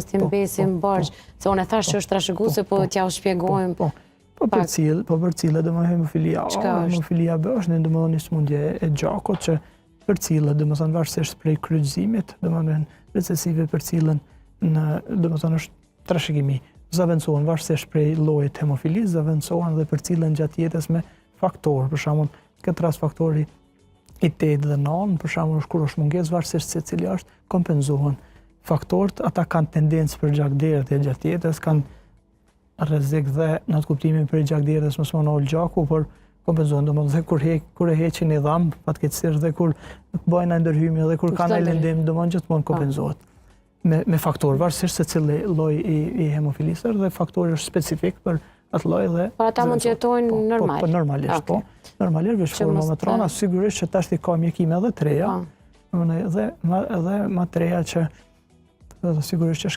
ti mbesim barq, se unë e thash që është trashëguese, po t'ja u shpjegojmë. Po për cilë, dhe më hemofilia A, hemofilia B është një smundje e gjakut që për cilë, dhe më thënë varësisht prej kryqëzimit, dhe më thënë recesive për cilën, dhe më thënë është trashëgimi. Zavendësohen varësisht prej llojit hemofilis, zavendësohen dhe për cilën gjatë jetës me faktorë, për shembull, këtë rast faktori i 8 dhe 9, për shembull, kur është mungesë varësisht se cili është, kompenzohen. Faktorët ata kanë tendencë për gjakderët e gjatë jetës, kanë rrezik dhe në atë kuptimin për gjakderës mos më ul gjaku, por kompenzohen, domethënë kur e heqin i dham, fatkeqësisht dhe kur bëjnë ndërhyjme dhe kur kanë lëndim, domethënë gjithmonë kompenzohet. Me faktorë varësisht se cili lloj i hemofilisë dhe faktori është specifik për atë lloj dhe por ata mund të jetojnë normal. Po normalisht, po. Normalisht veç forma më trona, sigurisht që tash i ka mjekime edhe treja, edhe ma treja që sigurisht që